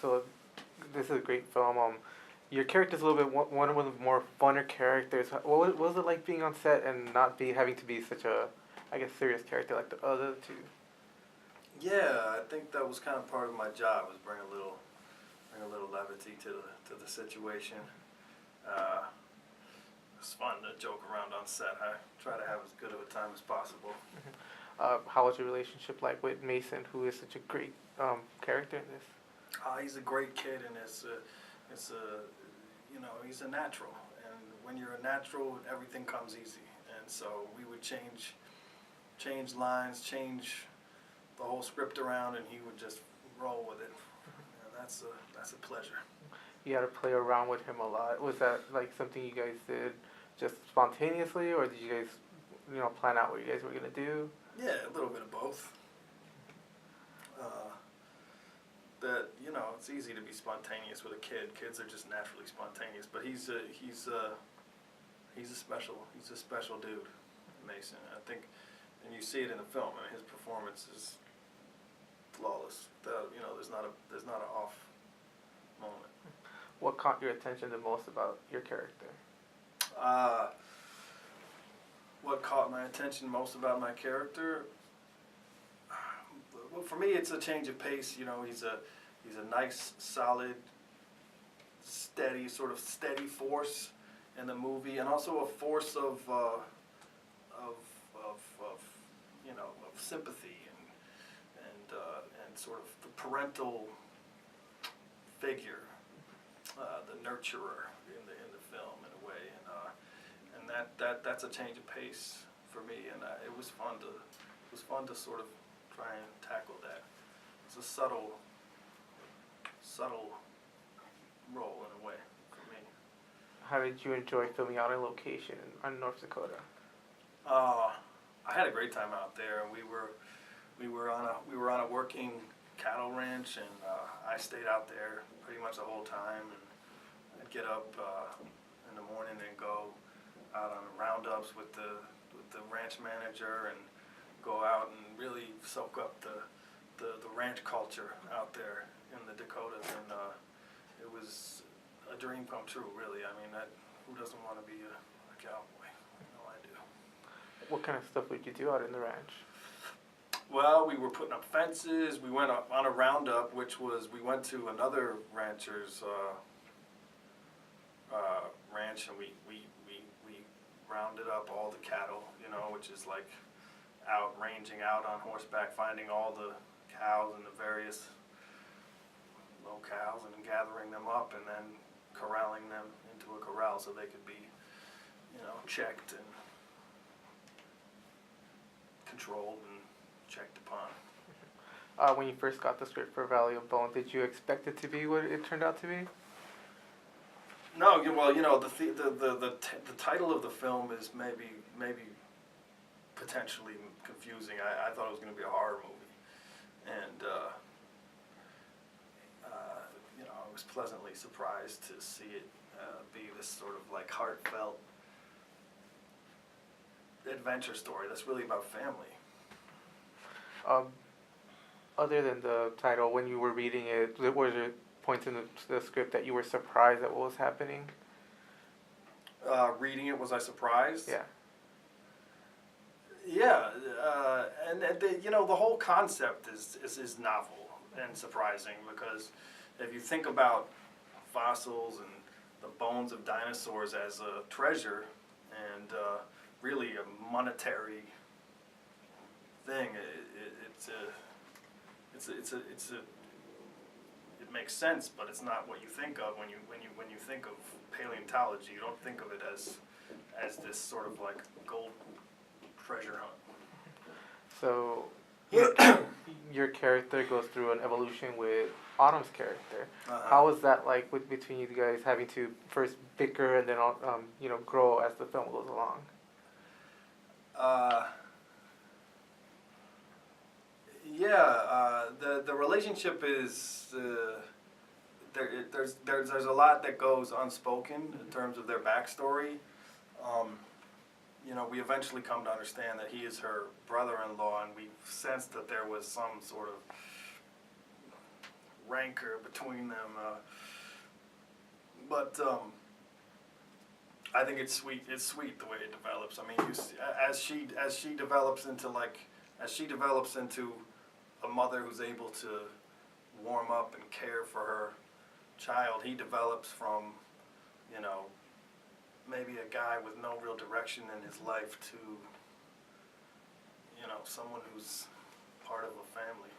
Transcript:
So this is a great film. Your character's a little bit one of the more funner characters. What was it like being on set and not be having to be such a, I guess, serious character like the other two? Yeah, I think that was kind of part of my job, was bring a little levity to the situation. It's fun to joke around on set. I try to have as good of a time as possible. How was your relationship like with Mason, who is such a great character in this? He's a great kid, and he's a natural. And when you're a natural, everything comes easy. And so we would change lines, change the whole script around, and he would just roll with it. That's a pleasure. You had to play around with him a lot. Was that like something you guys did just spontaneously, or did you guys, plan out what you guys were gonna do? Yeah, a little bit of both. It's easy to be spontaneous with a kid. Kids are just naturally spontaneous, but he's a special dude, Mason. I think, and you see it in the film. I mean, his performance is flawless. There's not an off moment. What caught your attention the most about your character? What caught my attention most about my character? Well, for me, it's a change of pace. He's a nice, solid, steady force in the movie, and also a force of sympathy and sort of the parental figure, the nurturer in the film in a way, and that's a change of pace for me, and it was fun to sort of try and tackle that. It's a subtle role in a way for me. How did you enjoy filming out on location in North Dakota? I had a great time out there. We were on a working cattle ranch, and I stayed out there pretty much the whole time. And I'd get up in the morning and go out on roundups with the ranch manager, and go out and really soak up the ranch culture out there in the Dakotas, and it was a dream come true, really. I mean, who doesn't want to be a cowboy? I do. What kind of stuff would you do out in the ranch? Well, we were putting up fences. We went up on a roundup, we went to another rancher's ranch, and we rounded up all the cattle, which is like ranging out on horseback, finding all the cows in the various locales and gathering them up, and then corralling them into a corral so they could be, checked and controlled and checked upon. When you first got the script for Valley of Bones, did you expect it to be what it turned out to be? No, well, the title of the film is maybe potentially confusing. I thought it was going to be a horror movie, and I was pleasantly surprised to see it be this sort of like heartfelt adventure story that's really about family. Other than the title, when you were reading it, were there points in the script that you were surprised at what was happening? Reading it, was I surprised? Yeah. Yeah, and the whole concept is novel and surprising, because if you think about fossils and the bones of dinosaurs as a treasure and really a monetary thing, it makes sense, but it's not what you think of when you think of paleontology. You don't think of it as this sort of like gold treasure hunt. So your character goes through an evolution with Autumn's character. How was that like between you guys having to first bicker and then grow as the film goes along? The relationship is there's a lot that goes unspoken in terms of their backstory. We eventually come to understand that he is her brother-in-law, and we sensed that there was some sort of rancor between them. But I think it's sweet. It's sweet the way it develops. I mean, as she develops into a mother who's able to warm up and care for her child, he develops from, you know, maybe a guy with no real direction in his life to, you know, someone who's part of a family.